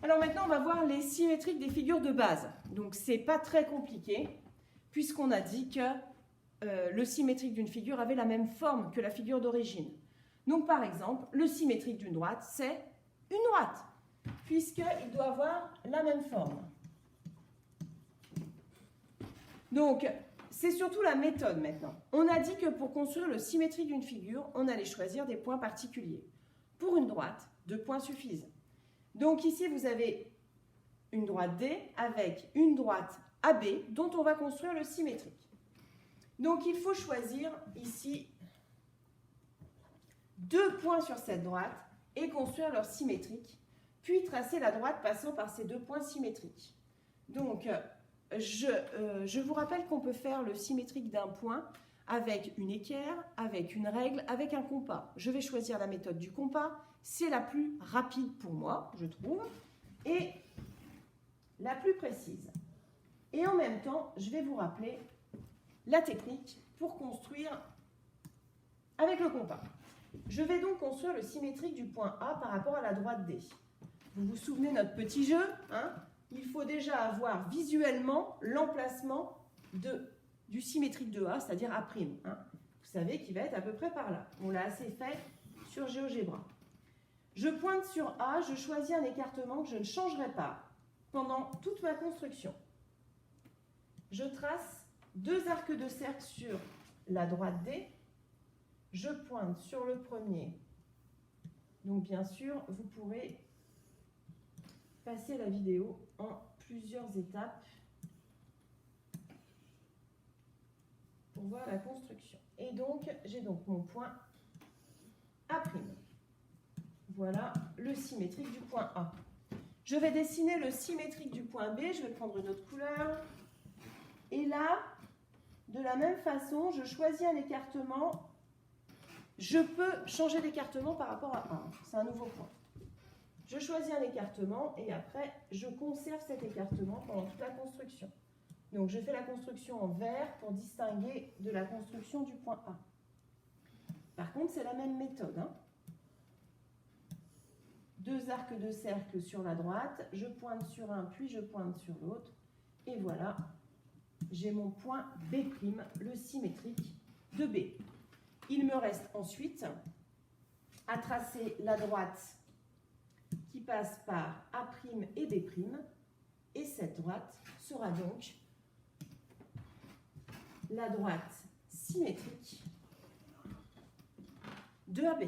Alors maintenant, on va voir les symétriques des figures de base. Donc, c'est pas très compliqué, puisqu'on a dit que le symétrique d'une figure avait la même forme que la figure d'origine. Donc, par exemple, le symétrique d'une droite, c'est une droite, puisqu'il doit avoir la même forme. Donc, c'est surtout la méthode maintenant. On a dit que pour construire le symétrique d'une figure, on allait choisir des points particuliers. Pour une droite, 2 points suffisent. Donc ici, vous avez une droite D avec une droite AB dont on va construire le symétrique. Donc il faut choisir ici 2 points sur cette droite et construire leur symétrique, puis tracer la droite passant par ces 2 points symétriques. Donc je vous rappelle qu'on peut faire le symétrique d'un point avec une équerre, avec une règle, avec un compas. Je vais choisir la méthode du compas, c'est la plus rapide pour moi, je trouve, et la plus précise. Et en même temps, je vais vous rappeler la technique pour construire avec le compas. Je vais donc construire le symétrique du point A par rapport à la droite D. Vous vous souvenez de notre petit jeu, hein? Il faut déjà avoir visuellement l'emplacement du symétrique de A, c'est-à-dire A'. Hein. Vous savez qu'il va être à peu près par là. On l'a assez fait sur GeoGebra. Je pointe sur A, je choisis un écartement que je ne changerai pas pendant toute ma construction. Je trace 2 arcs de cercle sur la droite D. Je pointe sur le premier. Donc bien sûr, vous pourrez passer la vidéo en plusieurs étapes pour voir la construction. Et donc, j'ai donc mon point A'. Voilà le symétrique du point A. Je vais dessiner le symétrique du point B. Je vais prendre une autre couleur. Et là, de la même façon, je choisis un écartement. Je peux changer d'écartement par rapport à 1. C'est un nouveau point. Je choisis un écartement et après, je conserve cet écartement pendant toute la construction. Donc, je fais la construction en vert pour distinguer de la construction du point A. Par contre, c'est la même méthode. Hein. 2 arcs de cercle sur la droite, je pointe sur un, puis je pointe sur l'autre. Et voilà, j'ai mon point B', le symétrique de B. Il me reste ensuite à tracer la droite qui passe par A' et B'. Et cette droite sera donc la droite symétrique de AB.